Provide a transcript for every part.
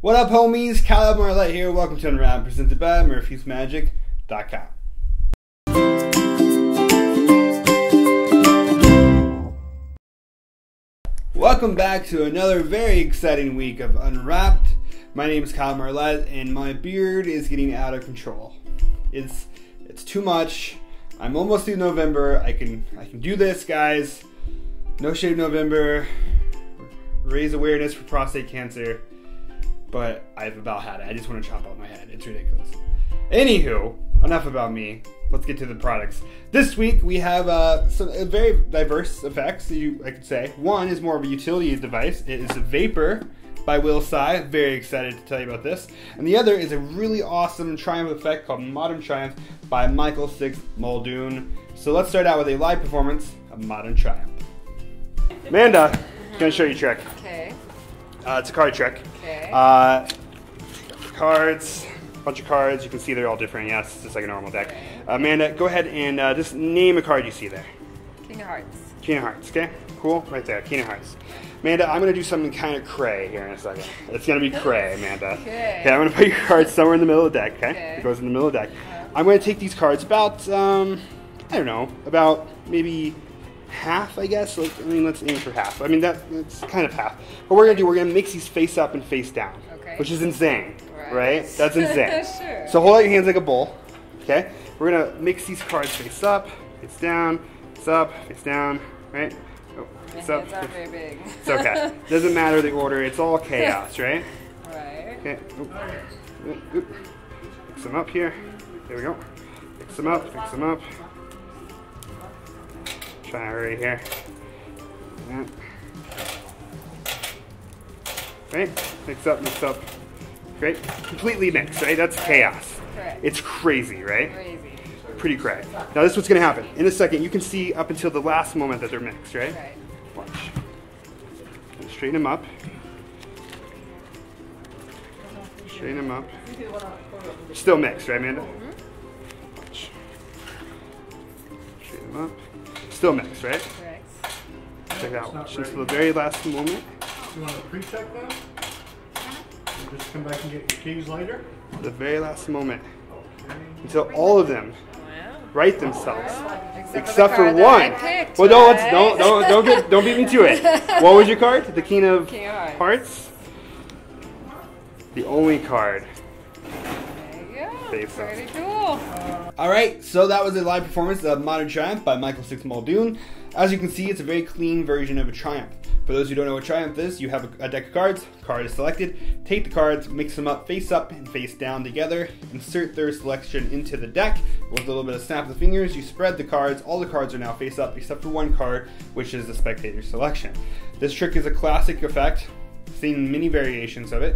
What up, homies? Marlett here. Welcome to Unwrapped, presented by MurphysMagic.com. Welcome back to another very exciting week of Unwrapped. My name is Marlett, and my beard is getting out of control. It's too much. I'm almost through November. I can do this, guys. No Shave November. Raise awareness for prostate cancer. But I've about had it. I just want to chop out my head. It's ridiculous. Anywho, enough about me. Let's get to the products. This week we have some very diverse effects, I could say. One is more of a utility device. It is a Vapr by Tsai. Very excited to tell you about this. And the other is a really awesome Triumph effect called Modern Triumph by Muldoon. So let's start out with a live performance of Modern Triumph. Amanda, I'm going to show you a trick. Okay. It's a card trick. Okay. Cards, a bunch of cards. You can see they're all different. Yes, it's just like a normal deck. Okay. Amanda, go ahead and just name a card you see there. King of Hearts. King of Hearts, okay? Cool, right there, King of Hearts. Amanda, I'm going to do something kind of cray here in a second. It's going to be cray, Amanda. Okay. I'm going to put your cards somewhere in the middle of the deck, okay? It goes in the middle of the deck. I'm going to take these cards about, I don't know, about maybe half, I guess. Let's aim for half. That's kind of half. What we're going to do, we're going to mix these face up and face down, which is insane, right? That's insane. Sure. So hold out your hands like a bowl, okay? We're going to mix these cards face up, face down, face up, face down, right? Oh, face up. Hands are very big. It's okay. Doesn't matter the order. It's all chaos, right? Right. Okay. Oop. Mix them up here. There we go. Mix them up. Mix them up. Try right here. Yeah. Right? Mix up. Great. Completely mixed, right? That's chaos. Correct. It's crazy, right? Crazy. Pretty crazy. Now this is what's going to happen. In a second, you can see up until the last moment that they're mixed, right? Right. Watch. And straighten them up. Straighten them up. Still mixed, right, Amanda? Watch. Straighten them up. Still mixed, right? Correct. Check it out. Watch until the very last moment. You want to pre-check now? Just come back and get your keys later? The very last moment. Until all of them right themselves. Except for one. Picked, well, right? don't beat me to it. What was your card? The King of Hearts. The only card. There you go. Face up. Pretty cool. Alright, so that was a live performance of Modern Triumph by Muldoon. As you can see, it's a very clean version of a Triumph. For those who don't know what Triumph is, you have a deck of cards, card is selected, take the cards, mix them up face up and face down together, insert their selection into the deck. With a little bit of snap of the fingers, you spread the cards. All the cards are now face up except for one card, which is the spectator selection. This trick is a classic effect, seen many variations of it.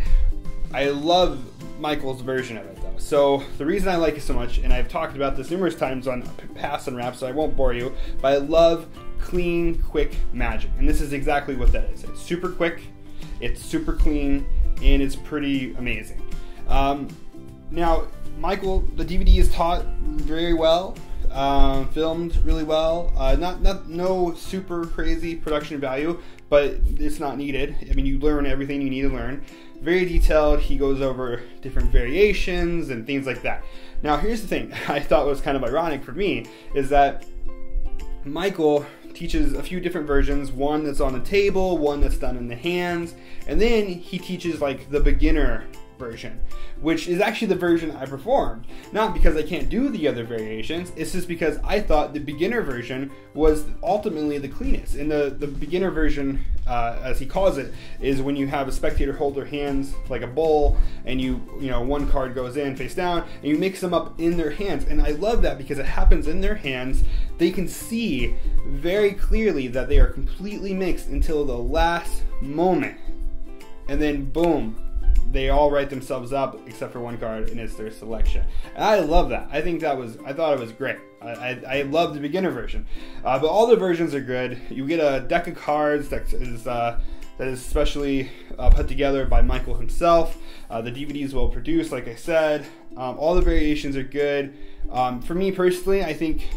I love Michael's version of it though. So the reason I like it so much, and I've talked about this numerous times on past Unwrapped, so I won't bore you, but I love clean, quick magic. And this is exactly what that is. It's super quick, it's super clean, and it's pretty amazing. Now, Michael, the DVD is taught very well, filmed really well. No super crazy production value, but it's not needed. I mean, you learn everything you need to learn. Very detailed. He goes over different variations and things like that. Now, here's the thing I thought was kind of ironic for me is that Michael teaches a few different versions, one that's on the table, one that's done in the hands, and then he teaches like the beginner version, which is actually the version I performed. Not because I can't do the other variations, it's just because I thought the beginner version was ultimately the cleanest. And the beginner version, as he calls it, is when you have a spectator hold their hands like a bowl, and you know, one card goes in face down, and you mix them up in their hands. And I love that because it happens in their hands. They can see very clearly that they are completely mixed until the last moment. And then boom, they all write themselves up except for one card, and it's their selection. And I love that. I thought it was great. I love the beginner version. But all the versions are good. You get a deck of cards that is specially put together by Michael himself. The DVDs well produced, like I said. All the variations are good. For me personally, I think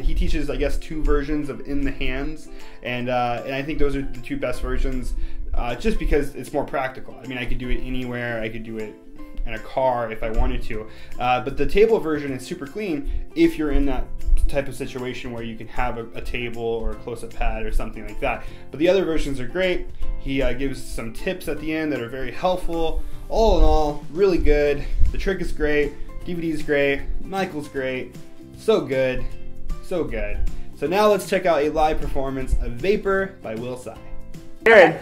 he teaches, I guess, two versions of In the Hands, and I think those are the two best versions. just because it's more practical. I mean, I could do it anywhere. I could do it in a car if I wanted to. But the table version is super clean if you're in that type of situation where you can have a table or a close-up pad or something like that. But the other versions are great. He gives some tips at the end that are very helpful. All in all, really good. The trick is great. DVD is great. Michael's great. So good. So good. So now let's check out a live performance of Vapr by Tsai. Aaron,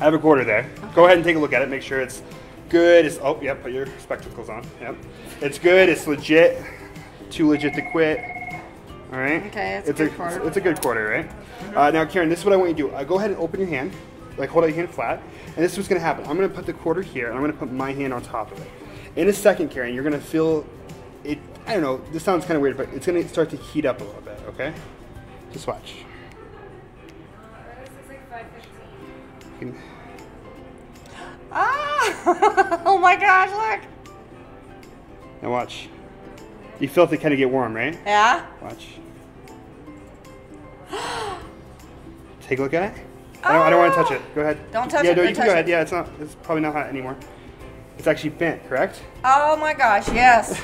I have a quarter there. Go ahead and take a look at it. Make sure it's good. Oh, yeah, put your spectacles on. Yep. It's good. It's legit. Too legit to quit. All right. Okay, it's a good quarter. It's a good quarter, right? Now, Karen, this is what I want you to do. Go ahead and open your hand. Like, hold out your hand flat. And this is what's going to happen. I'm going to put the quarter here, and I'm going to put my hand on top of it. In a second, Karen, you're going to feel it. I don't know. This sounds kind of weird, but it's going to start to heat up a little bit, okay? Just watch. This is like 5:15. You can, Ah! Oh my gosh, look! now watch. You feel it kind of get warm, right? Yeah? Watch. Take a look at it. I don't want to touch it. Go ahead. Don't touch yeah, it. No, Don't you can touch go ahead. it. Yeah, it's probably not hot anymore. It's actually bent, correct? Oh my gosh, yes.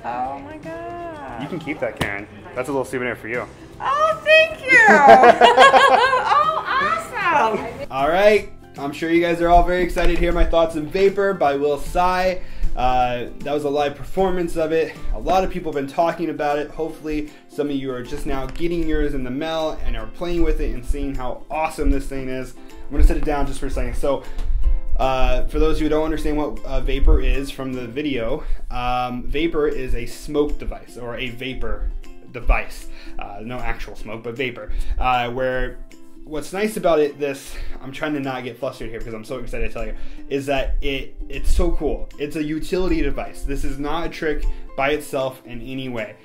Oh my god. You can keep that, Karen. That's a little souvenir for you. Oh, thank you. Oh, awesome. All right. I'm sure you guys are all very excited to hear my thoughts on Vapr by Tsai. That was a live performance of it. A lot of people have been talking about it. Hopefully some of you are just now getting yours in the mail and are playing with it and seeing how awesome this thing is. I'm going to set it down just for a second. So for those who don't understand what Vapr is from the video, Vapr is a smoke device or a vapor device. No actual smoke, but vapor. Where what's nice about it, I'm trying to not get flustered here because I'm so excited to tell you, is that it's so cool. It's a utility device. This is not a trick by itself in any way.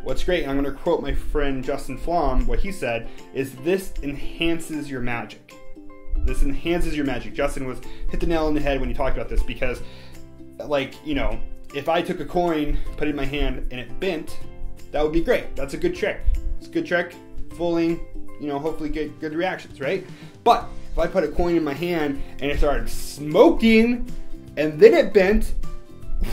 What's great, and I'm going to quote my friend Justin Flom, what he said, is this enhances your magic. This enhances your magic. Justin hit the nail on the head when he talked about this because, like, you know, if I took a coin, put it in my hand, and it bent, that would be great. That's a good trick. It's a good trick. Fooling, you know, hopefully get good reactions, right? But if I put a coin in my hand and it started smoking and then it bent,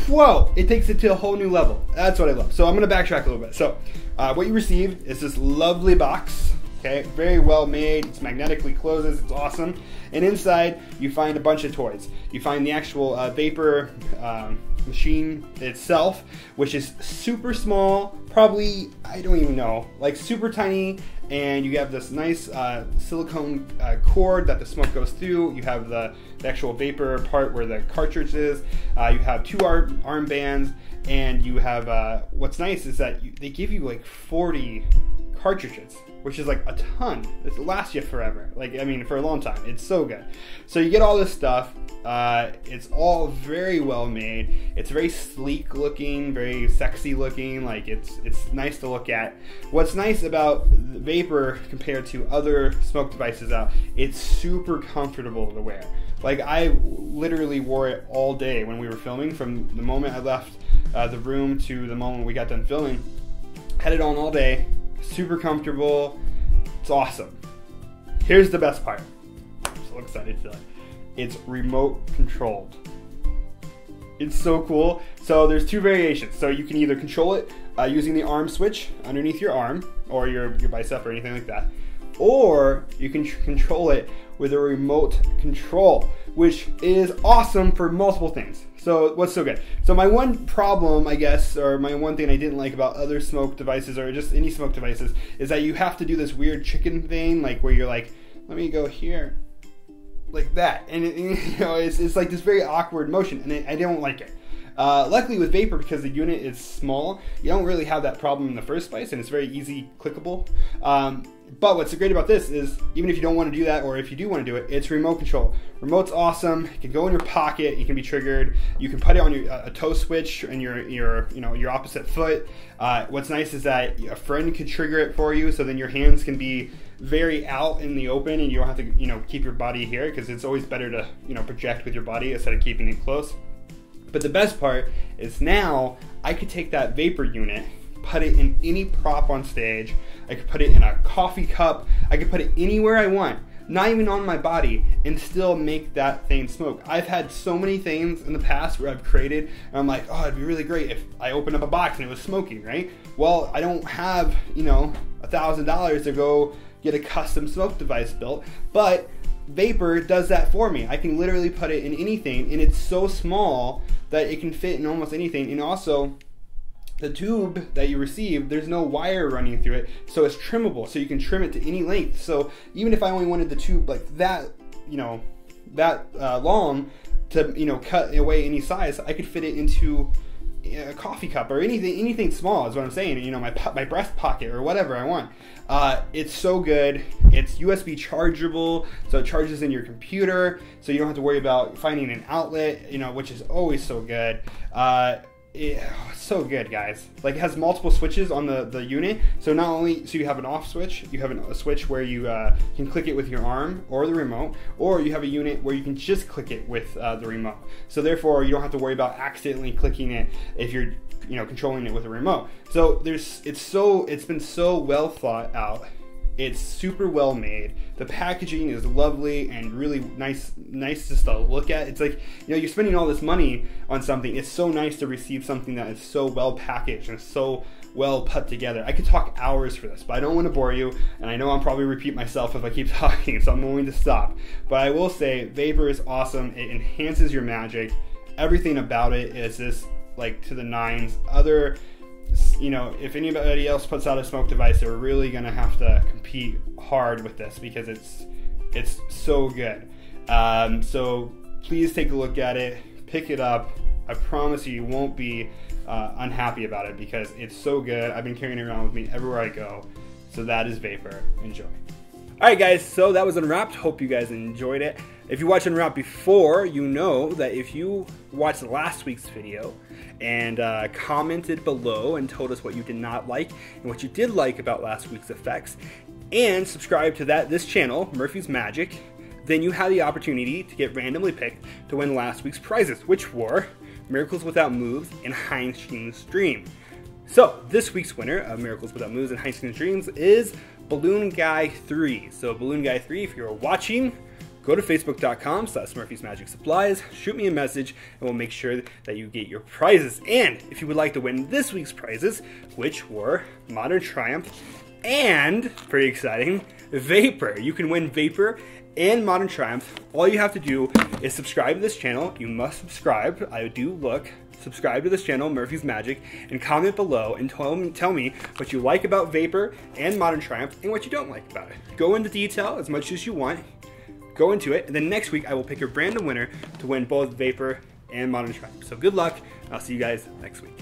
whoa, it takes it to a whole new level. That's what I love. So I'm going to backtrack a little bit. So what you receive is this lovely box. Okay, very well made. It's magnetically closes. It's awesome. And inside, you find a bunch of toys. You find the actual Vapr machine itself, which is super small, probably, I don't even know, like super tiny. And you have this nice silicone cord that the smoke goes through. You have the actual Vapr part where the cartridge is. You have two armbands, and you have, what's nice is that they give you like 40 cartridges, which is like a ton. It lasts you forever. Like, I mean, for a long time. It's so good. So you get all this stuff. It's all very well made. It's very sleek looking, very sexy looking. Like, it's nice to look at. What's nice about Vapr compared to other smoke devices out, it's super comfortable to wear. Like, I literally wore it all day when we were filming. From the moment I left the room to the moment we got done filming, had it on all day. Super comfortable. It's awesome. Here's the best part. I'm so excited to it's remote controlled. It's so cool. So there's two variations. So you can either control it using the arm switch underneath your arm or your bicep or anything like that, or you can control it with a remote control, which is awesome for multiple things. So what's so good? So my one problem, I guess, or my one thing I didn't like about other smoke devices or just any smoke devices is that you have to do this weird chicken thing, like where you're like, let me go here, like that. And you know, it's like this very awkward motion, and I don't like it. Luckily with Vapr, because the unit is small, you don't really have that problem in the first place, and it's very easy clickable. But what's great about this is, even if you don't want to do that, or if you do want to do it, it's remote control. Remote's awesome. It can go in your pocket. It can be triggered. You can put it on a toe switch and your opposite foot. What's nice is that a friend could trigger it for you, so then your hands can be very out in the open, and you don't have to keep your body here, because it's always better to project with your body instead of keeping it close. But the best part is now I could take that Vapr unit, put it in any prop on stage. I could put it in a coffee cup. I could put it anywhere I want, not even on my body, and still make that thing smoke. I've had so many things in the past where I've created, and I'm like, oh, it'd be really great if I opened up a box and it was smoking, right? Well, I don't have, you know, $1,000 to go get a custom smoke device built, but Vapr does that for me. I can literally put it in anything, and it's so small that it can fit in almost anything. And also, the tube that you receive, there's no wire running through it, so it's trimmable, so you can trim it to any length. So even if I only wanted the tube like that, you know, that long to, you know, cut away any size, I could fit it into a coffee cup or anything small is what I'm saying, you know, my breast pocket or whatever I want. It's so good. It's USB chargeable, so it charges in your computer, so you don't have to worry about finding an outlet, you know, which is always so good. It's so good, guys. Like, it has multiple switches on the unit, so not only, so you have an off switch, you have a switch where you can click it with your arm or the remote, or you have a unit where you can just click it with the remote. So therefore, you don't have to worry about accidentally clicking it if you're, you know, controlling it with a remote. So it's been so well thought out. It's super well made. The packaging is lovely and really nice just to look at. It's like, you know, you're spending all this money on something. It's so nice to receive something that is so well packaged and so well put together. I could talk hours for this, but I don't want to bore you, and I know I'll probably repeat myself if I keep talking, so I'm going to stop. But I will say, Vapr is awesome. It enhances your magic. Everything about it is just like to the nines. You know, if anybody else puts out a smoke device, they're really gonna have to compete hard with this because it's so good. So please take a look at it, pick it up. I promise you won't be unhappy about it because it's so good. I've been carrying it around with me everywhere I go. So that is Vapr. Enjoy. Alright guys, so that was Unwrapped. Hope you guys enjoyed it. If you watched Unwrapped before, you know that if you watched last week's video and commented below and told us what you did not like and what you did like about last week's effects, and subscribe to this channel, Murphy's Magic, then you have the opportunity to get randomly picked to win last week's prizes, which were Miracles Without Moves and Heinstein's Dream. So this week's winner of Miracles Without Moves and Heinstein's Dreams is Balloon Guy 3. So Balloon Guy 3, if you're watching, go to facebook.com/Murphy's Magic Supplies, shoot me a message, and we'll make sure that you get your prizes. And if you would like to win this week's prizes, which were Modern Triumph and, pretty exciting, Vapr. You can win Vapr and Modern Triumph. All you have to do is subscribe to this channel. You must subscribe. I do look. Subscribe to this channel, Murphy's Magic, and comment below and tell me what you like about Vapr and Modern Triumph and what you don't like about it. Go into detail as much as you want. Go into it, and then next week I will pick a random winner to win both Vapr and Modern Triumph. So good luck. I'll see you guys next week.